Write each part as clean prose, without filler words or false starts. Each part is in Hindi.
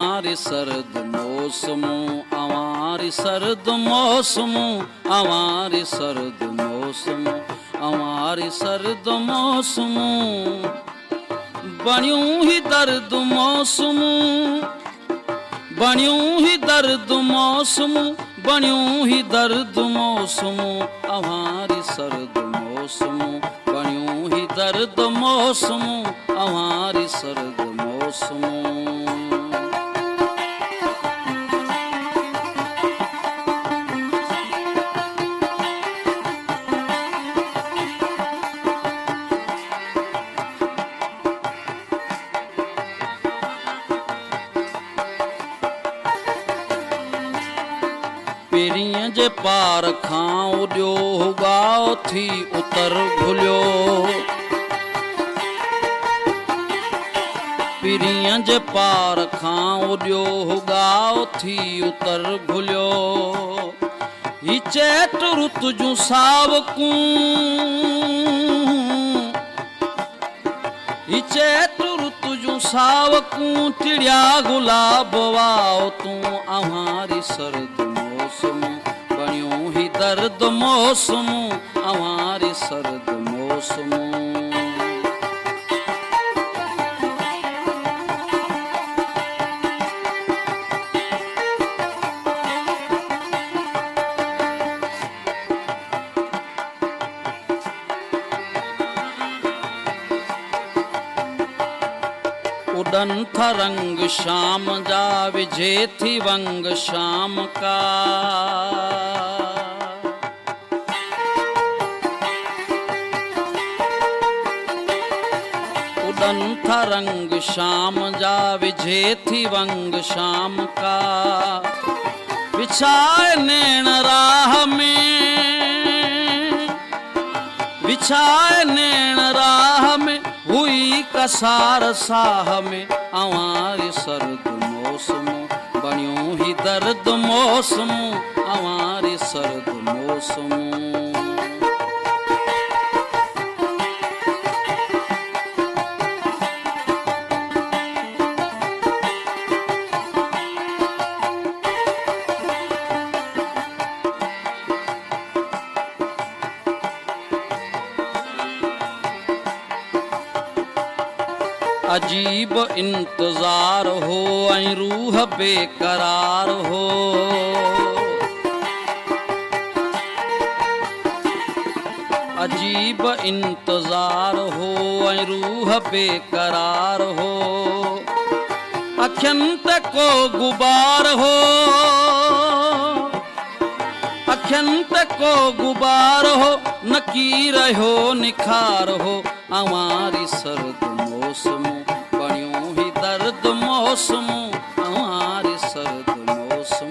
अवारी सर्द मौसम, अवारी सर्द मौसम, अवारी सर्द मौसम, अवारी सर्द मौसम, बणियूं ही दर्द मौसम, बणियूं ही दर्द मौसम, बणियूं ही दर्द मौसम, अवारी सर्द मौसम, बणियूं ही दर्द मौसम, अवारी सर्द मौसम। पेरियां जे पार खां उड्यो हुगाओ थी उतर भुलियो, पेरियां जे पार खां उड्यो हुगाओ थी उतर भुलियो, ही चैत रुत जूं सावकूं, ही चैत रुत जूं सावकूं, टिड़िया गुलाब वाओ तूं अवारी सर्द मौसम, बणियूं ही दर्द मौसम, अवारी सर्द मौसम। उड़न था रंग शाम जा, विझे थी वंग शाम का, उड़न था रंग शाम जा, विझे थी वंग शाम का, बिछाए नैन राह में, बिछाए नैन राह में, हुई कसार साह में, अवारी सर्द मौसम, बणियूं ही दर्द मौसम, अवारी सर्द मौसम। अजीब इंतजार हो ऐं रूह बेकरार हो, अजीब इंतजार हो ऐं रूह बेकरार हो, अखियन ते को गुबार हो, अखियन ते को गुबार हो, नकीर हो निखार हो, अवारी सर्द मौसम, बणियूं ही दर्द मौसम, अवारी सर्द मौसम।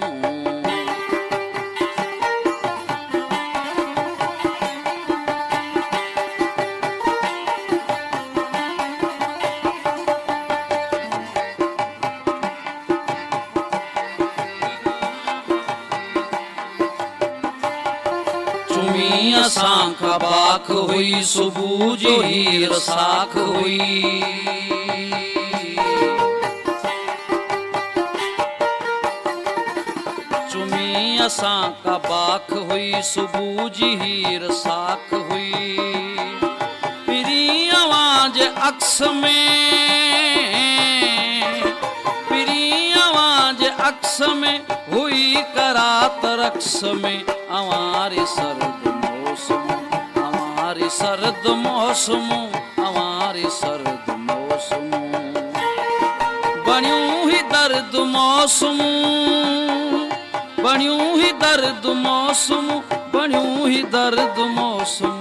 चुमी असां का बाख हुई, सुबह जी हीर साख हुई, चुमी असां का बाख हुई, सुबह जी हीर साख हुई, पिरी आवाज अक्स में, पिरी आवाज अक्स में, हुई करात रक्स में, अवारी सर्द मौसम, अवारी सर्द मौसम, अवारी सर्द मौसम, बणियूं ही दर्द मौसम, बणियूं ही दर्द मौसम, बणियूं ही दर्द मौसम।